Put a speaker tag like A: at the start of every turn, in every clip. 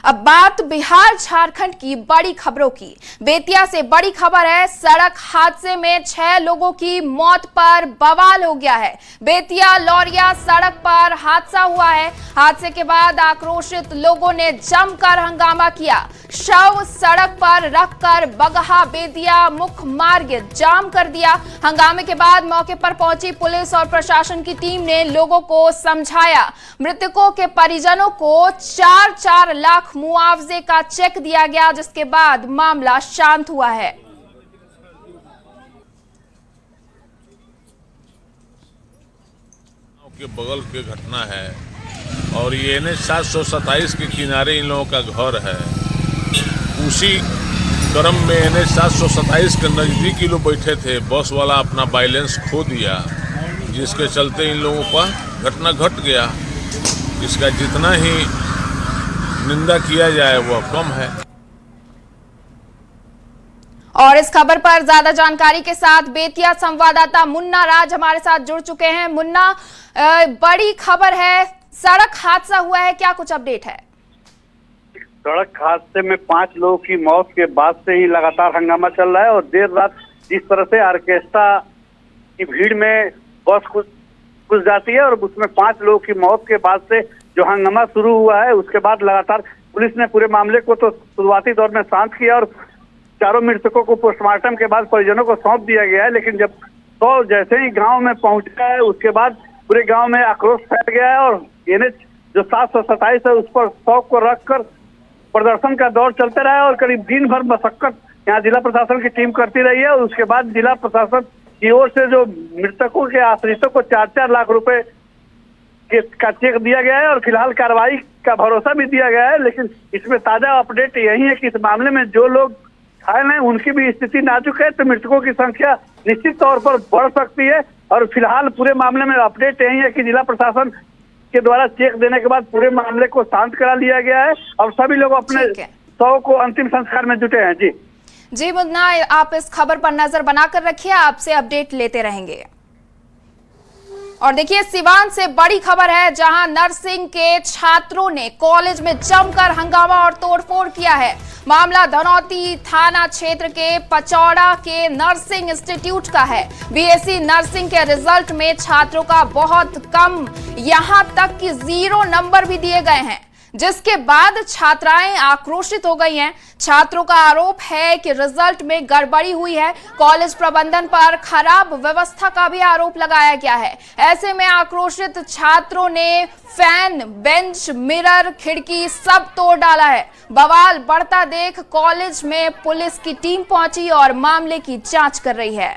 A: अब बात बिहार झारखंड की बड़ी खबरों की। बेतिया से बड़ी खबर है, सड़क हादसे में 6 लोगों की मौत पर बवाल हो गया है। बेतिया लौरिया सड़क पर हादसा हुआ है। हादसे के बाद आक्रोशित लोगों ने जमकर हंगामा किया। शव सड़क पर रखकर बगहा बेतिया मुख्य मार्ग जाम कर दिया। हंगामे के बाद मौके पर पहुंची पुलिस और प्रशासन की टीम ने लोगों को समझाया। मृतकों के परिजनों को 4-4 लाख मुआवजे का चेक दिया गया, जिसके बाद मामला शांत हुआ है।
B: के बगल के घटना है और ये NH 727 के किनारे इन लोगों का घर है। उसी क्रम में NH 727 के नजदीक ही लोग बैठे थे। बस वाला अपना बैलेंस खो दिया, जिसके चलते इन लोगों पर घटना घट गया। इसका जितना ही निंदा किया जाए वह कम है।
A: और इस खबर पर ज्यादा जानकारी के साथ बेतिया संवाददाता मुन्ना राज हमारे साथ जुड़ चुके हैं। मुन्ना, बड़ी खबर है, सड़क हादसा हुआ है, क्या कुछ अपडेट है?
C: सड़क हादसे में 5 लोगों की मौत के बाद से ही लगातार हंगामा चल रहा है और देर रात जिस तरह से ऑर्केस्ट्रा की भीड़ में बस घुस जाती है और उसमें 5 लोगों की मौत के बाद से जो हंगामा शुरू हुआ है, उसके बाद लगातार पुलिस ने पूरे मामले को तो शुरुआती दौर में शांत किया और चारों मृतकों को पोस्टमार्टम के बाद परिजनों को सौंप दिया गया है। लेकिन जब तो जैसे ही गांव में पहुंचा है, उसके बाद पूरे गांव में आक्रोश फैल गया है और NH जो 727 है उस पर 100 को रखकर प्रदर्शन का दौर चलते रहा है और करीब दिन भर मशक्कत यहाँ जिला प्रशासन की टीम करती रही है। उसके बाद जिला प्रशासन की ओर से जो मृतकों के आश्रितों को 4-4 लाख रुपए का चेक दिया गया है और फिलहाल कार्रवाई का भरोसा भी दिया गया है। लेकिन इसमें ताजा अपडेट यही है कि इस मामले में जो लोग घायल हैं उनकी भी स्थिति नाजुक है, तो मृतकों की संख्या निश्चित तौर पर बढ़ सकती है। और फिलहाल पूरे मामले में अपडेट यही है कि जिला प्रशासन के द्वारा चेक देने के बाद पूरे मामले को शांत करा लिया गया है और सभी लोग अपने शव को अंतिम संस्कार में जुटे हैं। जी
A: मुन्ना, आप इस खबर पर नजर बनाकर रखिए, आपसे अपडेट लेते रहेंगे। और देखिए, सिवान से बड़ी खबर है, जहां नर्सिंग के छात्रों ने कॉलेज में जमकर हंगामा और तोड़फोड़ किया है। मामला धनौती थाना क्षेत्र के पचौड़ा के नर्सिंग इंस्टीट्यूट का है। BSc नर्सिंग के रिजल्ट में छात्रों का बहुत कम, यहां तक कि 0 नंबर भी दिए गए हैं, जिसके बाद छात्राएं आक्रोशित हो गई हैं। छात्रों का आरोप है कि रिजल्ट में गड़बड़ी हुई है। कॉलेज प्रबंधन पर खराब व्यवस्था का भी आरोप लगाया गया है। ऐसे में आक्रोशित छात्रों ने फैन, बेंच, मिरर, खिड़की सब तोड़ डाला है। बवाल बढ़ता देख कॉलेज में पुलिस की टीम पहुंची और मामले की जांच कर रही है।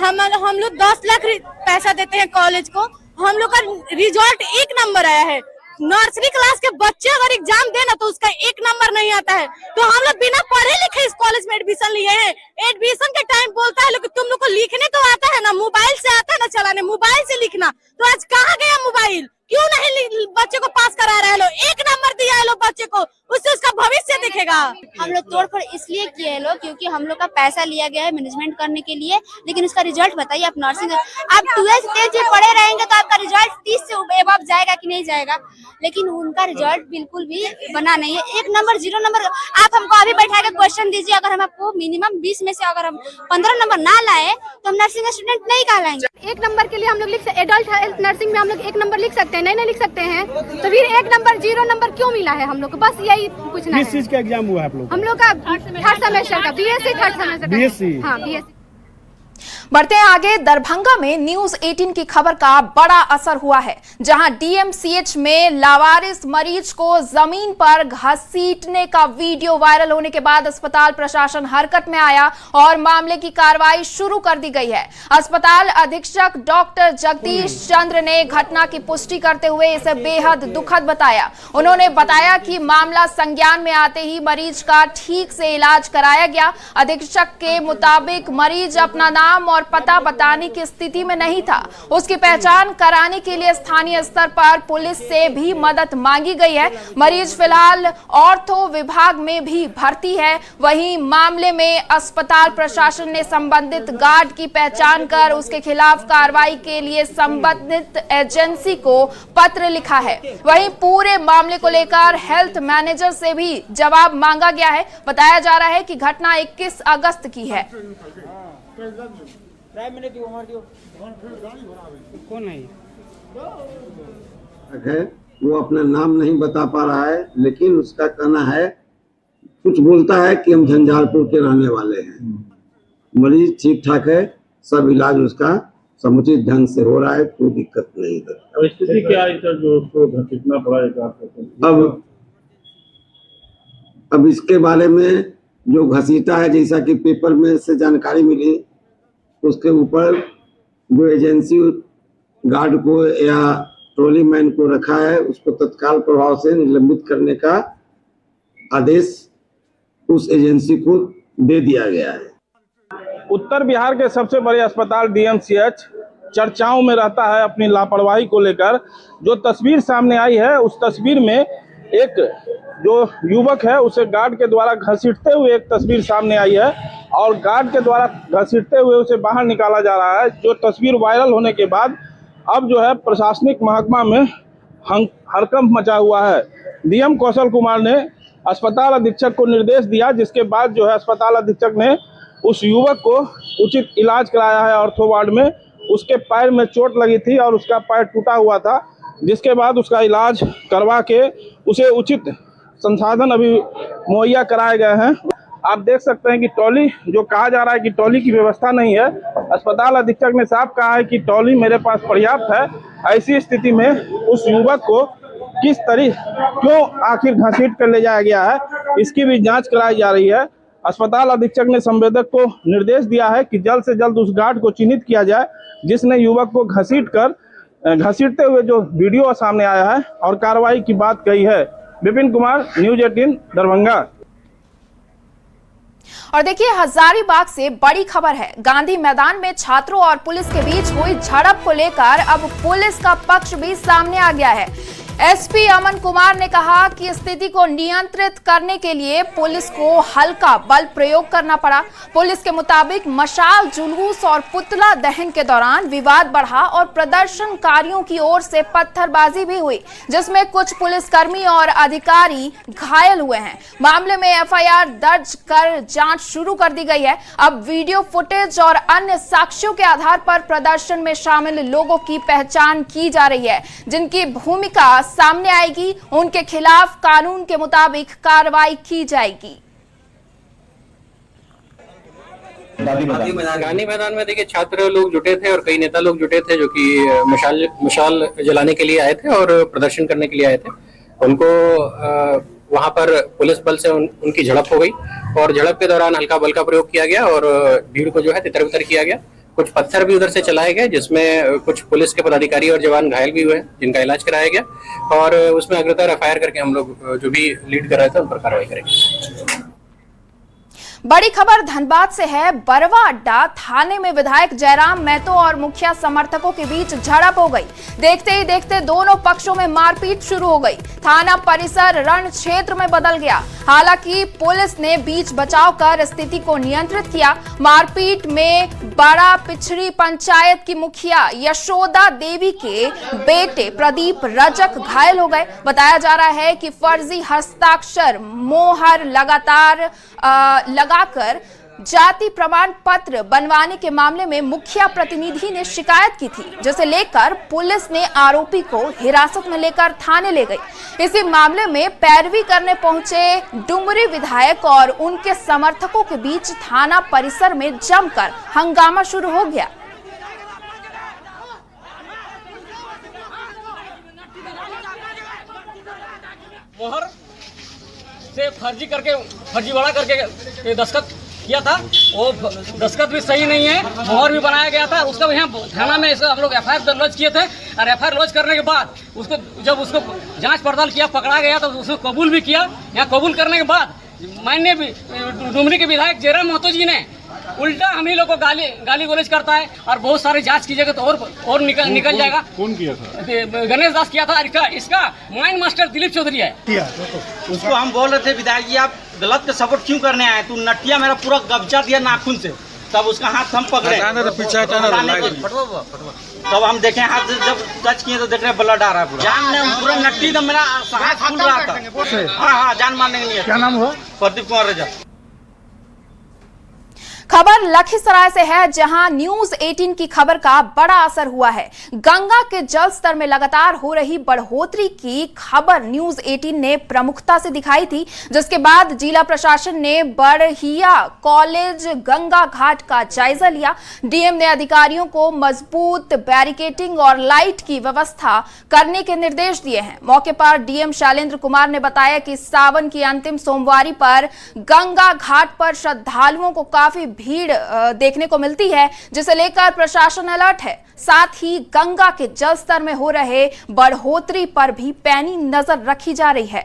D: हम लोग 10 लाख पैसा देते हैं कॉलेज को, हम लोग का रिजल्ट 1 नंबर आया है। नर्सरी क्लास के बच्चे अगर एग्जाम देना तो उसका 1 नंबर नहीं आता है, तो हम लोग बिना पढ़े लिखे इस कॉलेज में एडमिशन लिए हैं। एडमिशन के टाइम बोलता है लोग तुम लोग को लिखने तो आता है ना, मोबाइल से आता है ना चलाने, मोबाइल से लिखना, तो आज कहाँ गया मोबाइल? क्यों नहीं बच्चे को पास करा रहे लोग? 1 नंबर दिया है लोग बच्चे को, उससे उसका भविष्य दिखेगा।
E: हम लोग तोड़फोड़ इसलिए किए हैं लोग क्योंकि हम लोग का पैसा लिया गया है मैनेजमेंट करने के लिए, लेकिन उसका रिजल्ट बताइए। आप नर्सिंग, आप 12th 10th पढ़े रहेंगे तो आपका रिजल्ट 30 से अबव जाएगा कि नहीं जाएगा, लेकिन उनका रिजल्ट बिल्कुल भी बना नहीं है। 1 नंबर 0 नंबर। आप हमको अभी बैठा के क्वेश्चन दीजिए, अगर हम आपको मिनिमम 20 में से अगर हम 15 नंबर ना लाए तो हम नर्सिंग स्टूडेंट नहीं कहलाएंगे।
D: 1 नंबर के लिए हम लोग लिख सकते, एडल्ट हेल्थ नर्सिंग में हम लोग 1 नंबर लिख सकते हैं, नहीं लिख सकते हैं, तो फिर 1 नंबर 0 नंबर क्यों मिला है हम लोग को? बस यही पूछना है।
F: किस चीज का एग्जाम हुआ है आप लोग?
D: हम लोग का 3rd सेमेस्टर का BSc 3rd सेमेस्टर का।
F: BSc?
D: हाँ, BSc।
A: बढ़ते हैं आगे। दरभंगा में न्यूज 18 की खबर का बड़ा असर हुआ है, जहां DMCH में लावारिस मरीज को जमीन पर घसीटने का वीडियो वायरल होने के बाद अस्पताल प्रशासन हरकत में आया और मामले की कार्रवाई शुरू कर दी गई है। अस्पताल अधीक्षक डॉक्टर जगदीश चंद्र ने घटना की पुष्टि करते हुए इसे बेहद दुखद बताया। उन्होंने बताया कि मामला संज्ञान में आते ही मरीज का ठीक से इलाज कराया गया। अधीक्षक के मुताबिक मरीज अपना नाम और और पता बताने की स्थिति में नहीं था। उसकी पहचान कराने के लिए स्थानीय स्तर पर पुलिस से भी मदद मांगी गई है। मरीज फिलहाल ऑर्थो विभाग में भी भर्ती है। वहीं मामले में अस्पताल प्रशासन ने संबंधित गार्ड की पहचान कर उसके खिलाफ कार्रवाई के लिए संबंधित एजेंसी को पत्र लिखा है। वहीं पूरे मामले को लेकर हेल्थ मैनेजर से भी जवाब मांगा गया है। बताया जा रहा है कि घटना 21 अगस्त की है।
F: कौन है
G: वो अपना नाम नहीं बता पा रहा है, लेकिन उसका कहना है, कुछ बोलता है कि हम झंझारपुर के रहने वाले हैं। मरीज ठीक ठाक है, सब इलाज उसका समुचित ढंग से हो रहा है, कोई दिक्कत नहीं है।
F: स्थिति क्या है सर जो उसको घसीटना पड़ा?
G: अब इसके बारे में जो घसीटा है, जैसा कि पेपर में से जानकारी मिली, उसके ऊपर जो एजेंसी गार्ड को या ट्रॉली मैन को रखा है, उसको तत्काल प्रभाव से निलंबित करने का आदेश उस एजेंसी को दे दिया गया है।
F: उत्तर बिहार के सबसे बड़े अस्पताल डीएमसीएच चर्चाओं में रहता है अपनी लापरवाही को लेकर। जो तस्वीर सामने आई है, उस तस्वीर में एक जो युवक है उसे गार्ड के द्वारा घसीटते हुए एक तस्वीर सामने आई है और गार्ड के द्वारा घसीटते हुए उसे बाहर निकाला जा रहा है। जो तस्वीर वायरल होने के बाद अब जो है प्रशासनिक महकमा में हड़कंप मचा हुआ है। डीएम कौशल कुमार ने अस्पताल अधीक्षक को निर्देश दिया, जिसके बाद जो है अस्पताल अधीक्षक ने उस युवक को उचित इलाज कराया है। ऑर्थो वार्ड में उसके पैर में चोट लगी थी और उसका पैर टूटा हुआ था, जिसके बाद उसका इलाज करवा के उसे उचित संसाधन अभी मुहैया कराए गए हैं। आप देख सकते हैं कि ट्रॉली, जो कहा जा रहा है कि ट्रॉली की व्यवस्था नहीं है, अस्पताल अधीक्षक ने साफ कहा है कि ट्रॉली मेरे पास पर्याप्त है। ऐसी स्थिति में उस युवक को किस क्यों आखिर घसीट कर ले जाया गया है, इसकी भी जांच कराई जा रही है। अस्पताल अधीक्षक ने संवेदक को निर्देश दिया है कि जल्द से जल्द उस गार्ड को चिन्हित किया जाए जिसने युवक को घसीटते हुए जो वीडियो सामने आया है और कार्रवाई की बात कही है। विपिन कुमार, न्यूज 18 दरभंगा।
A: और देखिए, हजारीबाग से बड़ी खबर है। गांधी मैदान में छात्रों और पुलिस के बीच हुई झड़प को लेकर अब पुलिस का पक्ष भी सामने आ गया है। एसपी अमन कुमार ने कहा कि स्थिति को नियंत्रित करने के लिए पुलिस को हल्का बल प्रयोग करना पड़ा। पुलिस के मुताबिक मशाल जुलूस और पुतला दहन के दौरान विवाद बढ़ा और प्रदर्शनकारियों की ओर से पत्थरबाजी भी हुई, जिसमें कुछ पुलिसकर्मी और अधिकारी घायल हुए हैं। मामले में एफआईआर दर्ज कर जांच शुरू कर दी गई है। अब वीडियो फुटेज और अन्य साक्ष्यों के आधार पर प्रदर्शन में शामिल लोगों की पहचान की जा रही है। जिनकी भूमिका सामने आएगी, उनके खिलाफ कानून के मुताबिक कार्रवाई की जाएगी।
H: गांधी मैदान में देखिए छात्र लोग जुटे थे और कई नेता लोग जुटे थे जो कि मशाल जलाने के लिए आए थे और प्रदर्शन करने के लिए आए थे। उनको वहां पर पुलिस बल से उनकी झड़प हो गई और झड़प के दौरान हल्का बल का प्रयोग किया गया और भीड़ को जो है तितर बितर किया गया। कुछ पत्थर भी उधर से चलाए गए, जिसमें कुछ पुलिस के पदाधिकारी और जवान घायल भी हुए, जिनका इलाज कराया गया और उसमें अग्रतर एफआईआर करके हम लोग जो भी लीड कर रहे थे उन पर कार्रवाई करेंगे।
A: बड़ी खबर धनबाद से है। बरवा अड्डा थाने में विधायक जयराम महतो और मुखिया समर्थकों के बीच झड़प हो गई। देखते ही देखते दोनों पक्षों में मारपीट शुरू हो गई। थाना परिसर रण क्षेत्र में बदल गया। हालांकि पुलिस ने बीच बचाव कर स्थिति को नियंत्रित किया। मारपीट में बड़ा पिछड़ी पंचायत की मुखिया यशोदा देवी के बेटे प्रदीप रजक घायल हो गए। बताया जा रहा है कि फर्जी हस्ताक्षर मोहर लगाकर जाति प्रमाण पत्र बनवाने के मामले में मुखिया प्रतिनिधि ने शिकायत की थी, जिसे लेकर पुलिस ने आरोपी को हिरासत में लेकर थाने ले गई। इसी मामले में पैरवी करने पहुंचे डुमरी विधायक और उनके समर्थकों के बीच थाना परिसर में जमकर हंगामा शुरू हो गया।
I: मोहर से फर्जीवाड़ा करके दस्तखत किया था, वो दस्तखत भी सही नहीं है, मोहर भी बनाया गया था। उसका भी यहाँ थाना में हम लोग एफआईआर लॉन्च किए थे और एफआईआर लॉन्च करने के बाद जब उसको जांच पड़ताल किया, पकड़ा गया तो उसने कबूल भी किया। यहाँ कबूल करने के बाद माननीय डुमरी के विधायक जयराम महतो जी ने उल्टा हम ही लोग को गाली गलौज करता है और बहुत सारे जांच कीजिएगा तो और निकल जाएगा।
J: कौन किया था?
I: गणेश दास किया था। इसका माइंड मास्टर दिलीप चौधरी है।
K: उसको हम बोल रहे थे विधायक जी आप गलत का सपोर्ट क्यों करने आए, तू नटिया मेरा पूरा कब्जा दिया नाखून से, तब उसका हाथ हम पकड़े, तब हम देखे हाथ जब टच किए तो देख रहे ब्लड आ रहा है पूरा जान, पूरा नट्टी तो मेरा हाथ फूल रहा था। हाँ जान मारने के लिए।
J: क्या नाम हुआ?
K: प्रदीप कुमार रजा।
A: खबर लखीसराय से है, जहां न्यूज 18 की खबर का बड़ा असर हुआ है। गंगा के जल स्तर में लगातार हो रही बढ़ोतरी की खबर न्यूज 18 ने प्रमुखता से दिखाई थी, जिसके बाद जिला प्रशासन ने बड़हिया कॉलेज गंगा घाट का जायजा लिया। डीएम ने अधिकारियों को मजबूत बैरिकेडिंग और लाइट की व्यवस्था करने के निर्देश दिए हैं। मौके पर डीएम शैलेंद्र कुमार ने बताया कि सावन की अंतिम सोमवारी पर गंगा घाट पर श्रद्धालुओं को काफी भीड़ देखने को मिलती है, जिसे लेकर प्रशासन अलर्ट है। साथ ही गंगा के जल स्तर में हो रहे बढ़ोतरी पर भी पैनी नजर रखी जा रही है।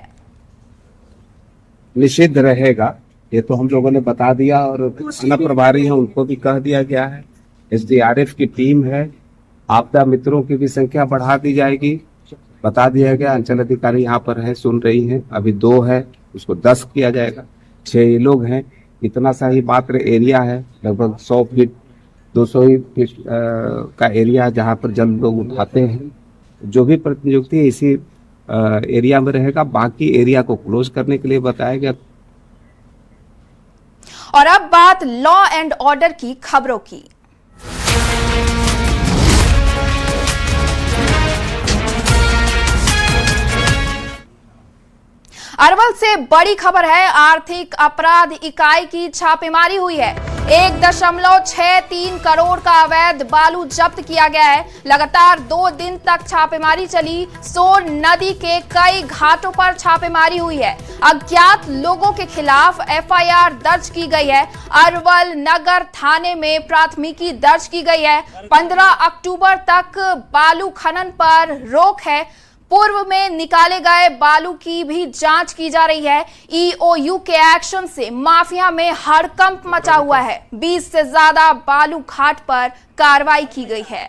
L: निषिद्ध रहेगा, ये तो हम लोगों ने बता दिया और थाना प्रभारी है उनको भी कह दिया गया है। एसडीआरएफ की टीम है, आपदा मित्रों की भी संख्या बढ़ा दी जाएगी, बता दिया गया। अंचल अधिकारी यहाँ पर है, सुन रही हैं। अभी 2 है, उसको 10 किया जाएगा। 6 लोग हैं। इतना सा ही मात्र एरिया है, लगभग 100 फीट 200 ही फीट का एरिया जहाँ पर जल लोग उठाते हैं। जो भी प्रतिनियुक्ति इसी एरिया में रहेगा, बाकी एरिया को क्लोज करने के लिए बताया गया।
A: और अब बात लॉ एंड ऑर्डर की खबरों की। अरवल से बड़ी खबर है, आर्थिक अपराध इकाई की छापेमारी हुई है। 1.63 करोड़ का अवैध बालू जब्त किया गया है। लगातार 2 दिन तक छापेमारी चली। सोन नदी के कई घाटों पर छापेमारी हुई है। अज्ञात लोगों के खिलाफ एफआईआर दर्ज की गई है। अरवल नगर थाने में प्राथमिकी दर्ज की गई है। 15 अक्टूबर तक बालू खनन पर रोक है। पूर्व में निकाले गए बालू की भी जांच की जा रही है। ईओयू के एक्शन से माफिया में हड़कंप मचा हुआ है। 20 से ज्यादा बालू घाट पर कार्रवाई की गई है।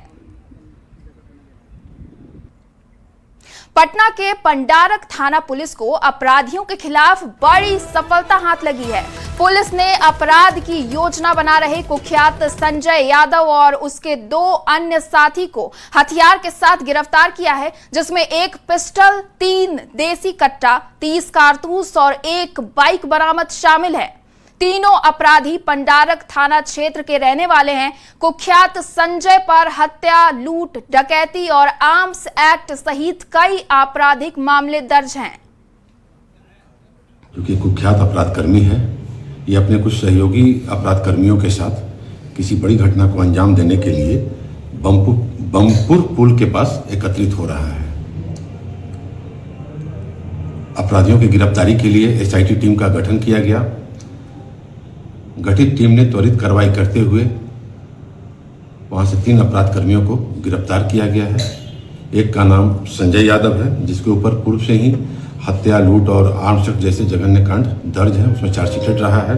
A: पटना के पंडारक थाना पुलिस को अपराधियों के खिलाफ बड़ी सफलता हाथ लगी है। पुलिस ने अपराध की योजना बना रहे कुख्यात संजय यादव और उसके 2 अन्य साथी को हथियार के साथ गिरफ्तार किया है, जिसमें 1 पिस्टल, 3 देसी कट्टा, 30 कारतूस और 1 बाइक बरामद शामिल है। तीनों अपराधी पंडारक थाना क्षेत्र के रहने वाले हैं। कुख्यात संजय पर हत्या, लूट, डकैती और आर्म्स एक्ट सहित कई आपराधिक मामले दर्ज हैं।
M: क्योंकि कुख्यात अपराध कर्मी है, ये अपने कुछ सहयोगी अपराध कर्मियों के साथ किसी बड़ी घटना को अंजाम देने के लिए बमपुर पुल के पास एकत्रित हो रहा है। अपराधियों की गिरफ्तारी के लिए एसआईटी टीम का गठन किया गया। गठित टीम ने त्वरित कार्रवाई करते हुए वहां से 3 अपराध कर्मियों को गिरफ्तार किया गया है। एक का नाम संजय यादव है, जिसके ऊपर पूर्व से ही हत्या, लूट और आर्म्स एक्ट जैसे जघन्य कांड दर्ज है, उसमें चार्जशीट रहा है।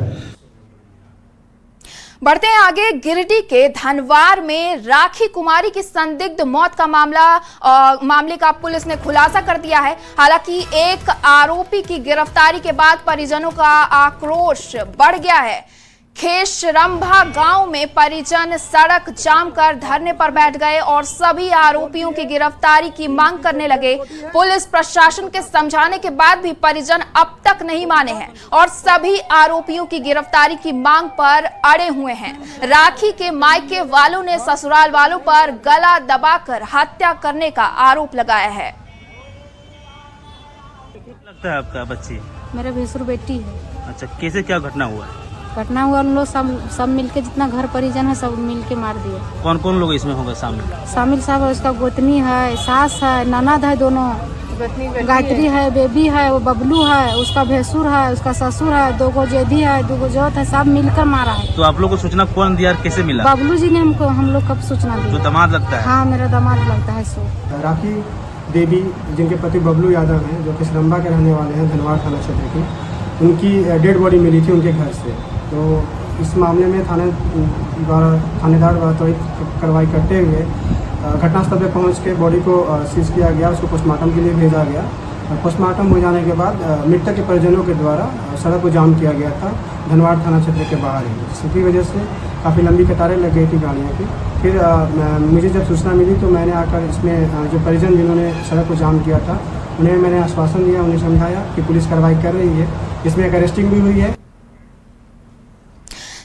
A: बढ़ते हैं आगे। गिरिडीह के धनवार में राखी कुमारी की संदिग्ध मौत का मामले का पुलिस ने खुलासा कर दिया है। हालांकि एक आरोपी की गिरफ्तारी के बाद परिजनों का आक्रोश बढ़ गया है। खेशरंभा गांव में परिजन सड़क जाम कर धरने पर बैठ गए और सभी आरोपियों की गिरफ्तारी की मांग करने लगे। पुलिस प्रशासन के समझाने के बाद भी परिजन अब तक नहीं माने हैं और सभी आरोपियों की गिरफ्तारी की मांग पर अड़े हुए हैं। राखी के मायके वालों ने ससुराल वालों पर गला दबाकर हत्या करने का आरोप लगाया है।
N: लगता है आपका बच्ची?
O: मेरा भैंसुर बेटी है।
N: अच्छा, कैसे क्या घटना हुआ है?
O: घटना हुआ, उन लोग सब मिलके जितना घर परिजन है सब मिलके मार दिए।
N: कौन कौन लोग इसमें होंगे शामिल?
O: शामिल साहब है, उसका गोतनी है, सास है, ननद है, दोनों गायत्री है, बेबी है, वो बबलू है, उसका भैंसुर है, उसका ससुर है, 2 गो जेधी है, 2 गो जोत है, सब मिलकर मारा है।
N: तो आप लोग को सूचना कौन दिया, कैसे मिला?
O: बबलू जी ने हम लोग कब सूचना दी।
N: जो दामाद लगता है?
O: हाँ, मेरा दामाद लगता है। सो
P: राखी देवी, जिनके पति बबलू यादव हैं, जो कि रंबा के रहने वाले हैं, धनवार थाना क्षेत्र की, उनकी डेड बॉडी मिली थी उनके घर से। तो इस मामले में थानेदार द्वारा त्वरित कार्रवाई करते हुए घटनास्थल पर पहुंच के बॉडी को सीज किया गया, उसको पोस्टमार्टम के लिए भेजा गया। पोस्टमार्टम हो जाने के बाद मृतक के परिजनों के द्वारा सड़क को जाम किया गया था धनवाड़ थाना क्षेत्र के बाहर ही, जिसकी वजह से काफ़ी लंबी कतारें लग गई थी गाड़ियों की। फिर मुझे जब सूचना मिली तो मैंने आकर इसमें जो परिजन जिन्होंने सड़क को जाम किया था उन्हें मैंने आश्वासन दिया, उन्हें समझाया कि पुलिस कार्रवाई कर रही है। इसमें एक अरेस्टिंग भी हुई है।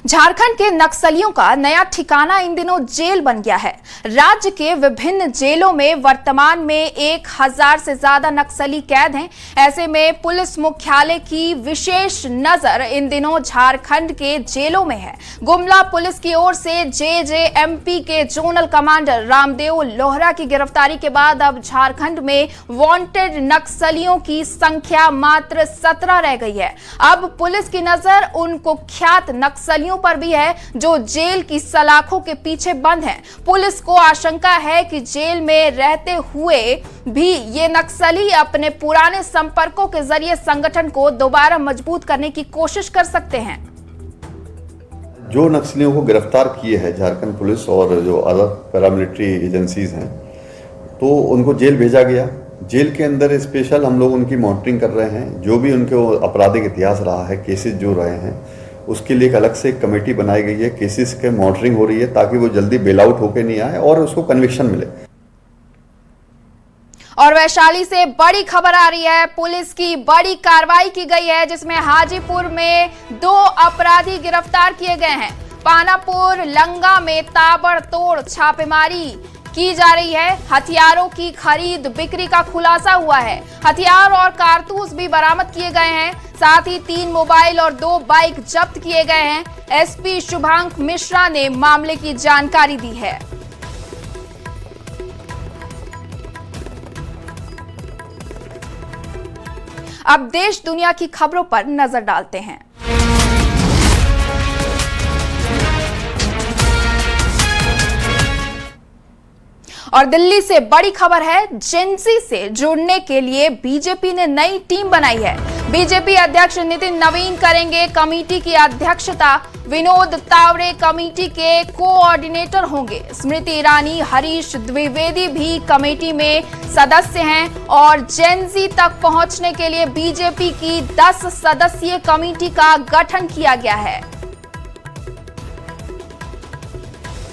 A: झारखंड के नक्सलियों का नया ठिकाना इन दिनों जेल बन गया है। राज्य के विभिन्न जेलों में वर्तमान में 1000 से ज्यादा नक्सली कैद हैं। ऐसे में पुलिस मुख्यालय की विशेष नजर इन दिनों झारखंड के जेलों में है। गुमला पुलिस की ओर से जेजेएमपी के जोनल कमांडर रामदेव लोहरा की गिरफ्तारी के बाद अब झारखंड में वांटेड नक्सलियों की संख्या मात्र 17 रह गई है। अब पुलिस की नजर उन कुख्यात नक्सलियों पर भी है जो जेल की सलाखों के पीछे बंद हैं। पुलिस को आशंका है कि जेल में रहते हुए भी ये नक्सली अपने पुराने संपर्कों के जरिए संगठन को दोबारा मजबूत करने की कोशिश कर सकते हैं।
J: जो नक्सलियों को गिरफ्तार किए हैं झारखंड पुलिस और जो अदर पैरामिलिट्री एजेंसीज हैं, तो उनको जेल भेजा गया। जेल के अंदर स्पेशल हम लोग उनकी मॉनिटरिंग कर रहे हैं। जो भी उनके आपराधिक इतिहास रहा है, केसेस जो रहे हैं, उसके लिए एक अलग से एक कमेटी बनाई गई है। केसेस के मॉनिटरिंग हो रही है ताकि वो जल्दी बेल आउट होकर नहीं आए और उसको कन्विक्शन मिले।
A: और वैशाली से बड़ी खबर आ रही है। पुलिस की बड़ी कार्रवाई की गई है जिसमें हाजीपुर में 2 अपराधी गिरफ्तार किए गए हैं। पानापुर लंगा में ताबड़तोड़ छापेमारी की जा रही है। हथियारों की खरीद बिक्री का खुलासा हुआ है। हथियार और कारतूस भी बरामद किए गए हैं। साथ ही 3 मोबाइल और 2 बाइक जब्त किए गए हैं। एसपी शुभांक मिश्रा ने मामले की जानकारी दी है। अब देश दुनिया की खबरों पर नजर डालते हैं। और दिल्ली से बड़ी खबर है। जेनजी से जुड़ने के लिए बीजेपी ने नई टीम बनाई है। बीजेपी अध्यक्ष नितिन नवीन करेंगे कमेटी की अध्यक्षता। विनोद तावड़े कमेटी के कोऑर्डिनेटर होंगे। स्मृति ईरानी, हरीश द्विवेदी भी कमेटी में सदस्य हैं। और जेनजी तक पहुंचने के लिए बीजेपी की 10 सदस्यीय कमेटी का गठन किया गया है।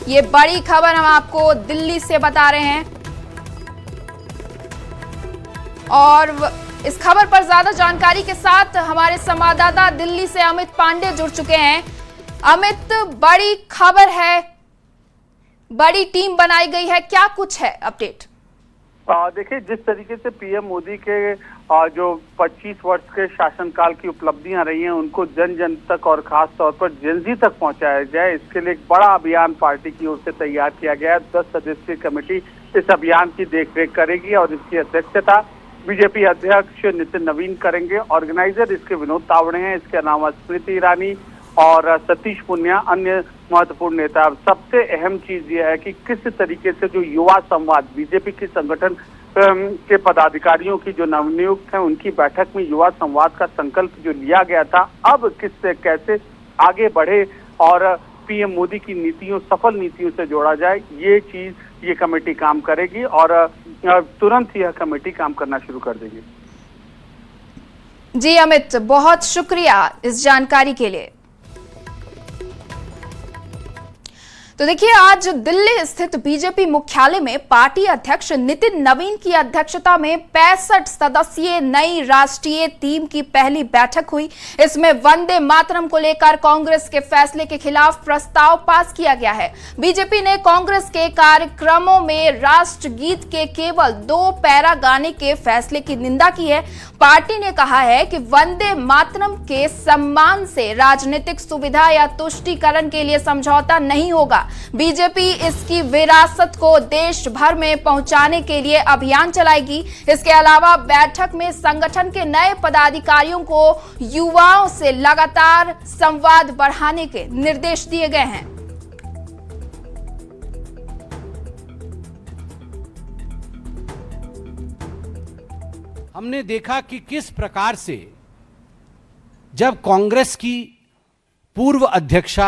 A: ये बड़ी खबर हम आपको दिल्ली से बता रहे हैं। और इस खबर पर ज्यादा जानकारी के साथ हमारे संवाददाता दिल्ली से अमित पांडे जुड़ चुके हैं। अमित, बड़ी खबर है, बड़ी टीम बनाई गई है, क्या कुछ है अपडेट?
C: देखिए, जिस तरीके से पीएम मोदी के जो 25 वर्ष के शासनकाल की उपलब्धियां रही हैं उनको जन जन तक और खास तौर पर जेनजी तक पहुंचाया जाए, इसके लिए एक बड़ा अभियान पार्टी की ओर से तैयार किया गया है। 10 सदस्यीय कमेटी इस अभियान की देखरेख करेगी और इसकी अध्यक्षता बीजेपी अध्यक्ष नितिन नवीन करेंगे। ऑर्गेनाइजर इसके विनोद तावड़े हैं। इसके अलावा स्मृति ईरानी और सतीश पुनिया अन्य महत्वपूर्ण नेता। सबसे अहम चीज यह है कि किस तरीके से जो युवा संवाद बीजेपी की संगठन के पदाधिकारियों की जो नवनियुक्त हैं उनकी बैठक में युवा संवाद का संकल्प जो लिया गया था, अब किससे कैसे आगे बढ़े और पीएम मोदी की नीतियों, सफल नीतियों से जोड़ा जाए, ये चीज ये कमेटी काम करेगी और तुरंत यह कमेटी काम करना शुरू कर देगी।
A: जी अमित, बहुत शुक्रिया इस जानकारी के लिए। तो देखिए, आज दिल्ली स्थित बीजेपी मुख्यालय में पार्टी अध्यक्ष नितिन नवीन की अध्यक्षता में 65 सदस्यीय नई राष्ट्रीय टीम की पहली बैठक हुई। इसमें वंदे मातरम को लेकर कांग्रेस के फैसले के खिलाफ प्रस्ताव पास किया गया है। बीजेपी ने कांग्रेस के कार्यक्रमों में राष्ट्रगीत के केवल 2 पैरा गाने के फैसले की निंदा की है। पार्टी ने कहा है कि वंदे मातरम के सम्मान से राजनीतिक सुविधा या तुष्टीकरण के लिए समझौता नहीं होगा। बीजेपी इसकी विरासत को देश भर में पहुंचाने के लिए अभियान चलाएगी। इसके अलावा बैठक में संगठन के नए पदाधिकारियों को युवाओं से लगातार संवाद बढ़ाने के निर्देश दिए गए हैं।
Q: हमने देखा कि किस प्रकार से जब कांग्रेस की
L: पूर्व अध्यक्षा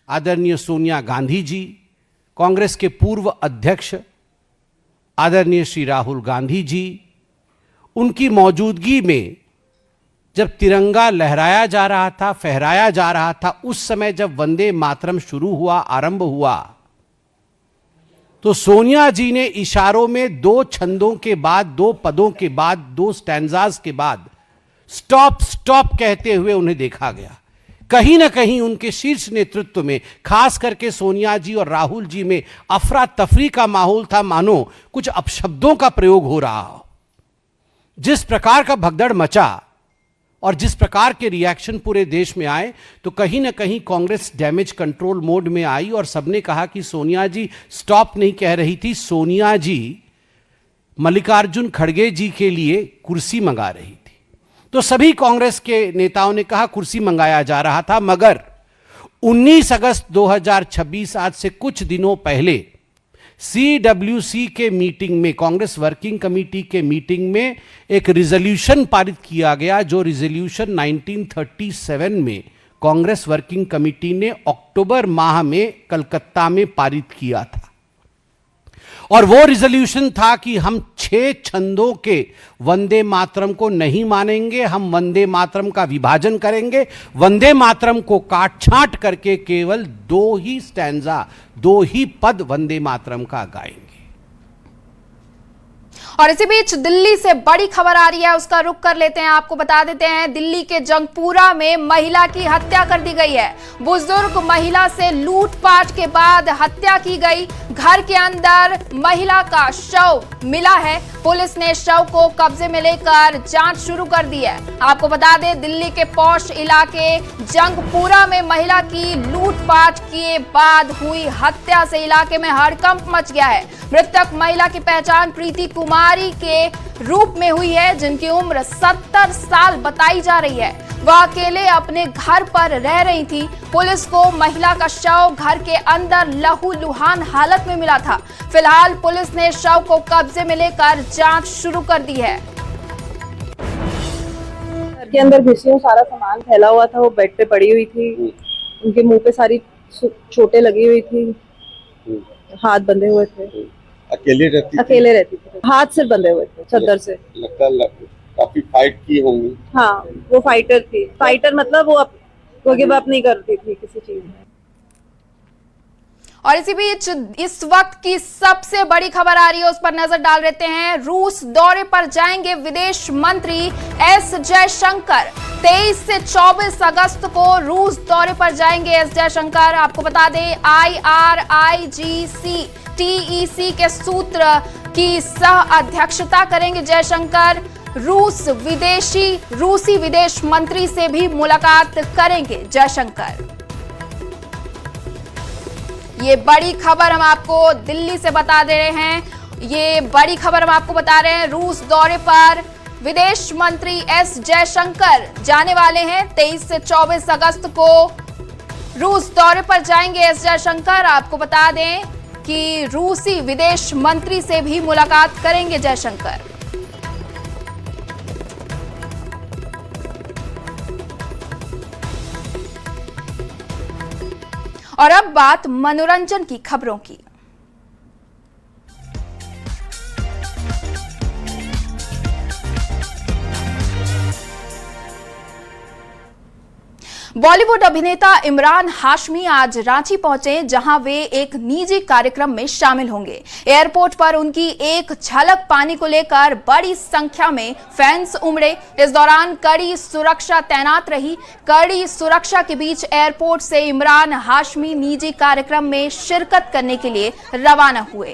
L: आदरणीय सोनिया गांधी जी, कांग्रेस के पूर्व अध्यक्ष आदरणीय श्री राहुल गांधी जी, उनकी मौजूदगी में जब तिरंगा लहराया जा रहा था, फहराया जा रहा था, उस समय जब वंदे मातरम शुरू हुआ, आरंभ हुआ, तो सोनिया जी ने इशारों में 2 छंदों के बाद, 2 पदों के बाद, 2 स्टैंजाज के बाद स्टॉप स्टॉप कहते हुए उन्हें देखा गया। कहीं ना कहीं उनके शीर्ष नेतृत्व में, खास करके सोनिया जी और राहुल जी में अफरा तफरी का माहौल था, मानो कुछ अपशब्दों का प्रयोग हो रहा हो। जिस प्रकार का भगदड़ मचा और जिस प्रकार के रिएक्शन पूरे देश में आए, तो कहीं ना कहीं कांग्रेस डैमेज कंट्रोल मोड में आई और सबने कहा कि सोनिया जी स्टॉप नहीं कह रही थी, सोनिया जी मल्लिकार्जुन खड़गे जी के लिए कुर्सी मंगा रही थी। तो सभी कांग्रेस के नेताओं ने कहा कुर्सी मंगाया जा रहा था, मगर 19 अगस्त 2026 आज से कुछ दिनों पहले CWC के मीटिंग में, कांग्रेस वर्किंग कमेटी के मीटिंग में एक रिजोल्यूशन पारित किया गया, जो रिजोल्यूशन 1937 में कांग्रेस वर्किंग कमेटी ने अक्टूबर माह में कलकत्ता में पारित किया था। और वो रिजोल्यूशन था कि हम 6 छंदों के वंदे मातरम को नहीं मानेंगे, हम वंदे मातरम का विभाजन करेंगे, वंदे मातरम को काट छांट करके केवल 2 ही स्टैंजा, 2 ही पद वंदे मातरम का गाएंगे।
A: और इसी बीच दिल्ली से बड़ी खबर आ रही है, उसका रुख कर लेते हैं। आपको बता देते हैं, दिल्ली के जंगपुरा में महिला की हत्या कर दी गई है। बुजुर्ग महिला से लूटपाट के बाद हत्या की गई। घर के अंदर महिला का शव मिला है। पुलिस ने शव को कब्जे में लेकर जांच शुरू कर दी है। आपको बता दें, दिल्ली के पौष इलाके जंगपुरा में महिला की लूटपाट के बाद हुई हत्या से इलाके में हड़कंप मच गया है। मृतक महिला की पहचान प्रीति कुमारी के रूप में हुई है, जिनकी उम्र 70 साल बताई जा रही है। वह अकेले अपने घर पर रह रही थी। पुलिस को महिला का शव घर के अंदर लहूलुहान हालत में मिला था। फिलहाल पुलिस ने शव को कब्जे में लेकर जांच शुरू कर दी है।
Q: घर के अंदर घुसी, सारा सामान फैला हुआ था, वो बेड पे पड़ी हुई थी, उनके मुंह पे सारी चोटें लगी हुई थी, हाथ बंधे हुए थे।
J: अकेले रहती
Q: थी, हाथ से बंधे हुए थे चादर से।
J: लगता काफी फाइट की होंगी।
Q: हाँ, वो फाइटर थी। फाइटर मतलब वो गिव अप नहीं करती थी किसी चीज में।
A: और इसी बीच इस वक्त की सबसे बड़ी खबर आ रही है, उस पर नजर डाल लेते हैं। रूस दौरे पर जाएंगे विदेश मंत्री एस जयशंकर। 23 से 24 अगस्त को रूस दौरे पर जाएंगे एस जयशंकर। आपको बता दें, IRIGC TEC के सूत्र की सह अध्यक्षता करेंगे जयशंकर। रूसी विदेश मंत्री से भी मुलाकात करेंगे जयशंकर। ये बड़ी खबर हम आपको दिल्ली से बता दे रहे हैं। ये बड़ी खबर हम आपको बता रहे हैं, रूस दौरे पर विदेश मंत्री एस जयशंकर जाने वाले हैं। 23 से 24 अगस्त को रूस दौरे पर जाएंगे एस जयशंकर। आपको बता दें कि रूसी विदेश मंत्री से भी मुलाकात करेंगे जयशंकर। और अब बात मनोरंजन की खबरों की। बॉलीवुड अभिनेता इमरान हाशमी आज रांची पहुंचे, जहां वे एक निजी कार्यक्रम में शामिल होंगे। एयरपोर्ट पर उनकी एक झलक पाने को लेकर बड़ी संख्या में फैंस उमड़े। इस दौरान कड़ी सुरक्षा तैनात रही। कड़ी सुरक्षा के बीच एयरपोर्ट से इमरान हाशमी निजी कार्यक्रम में शिरकत करने के लिए रवाना हुए।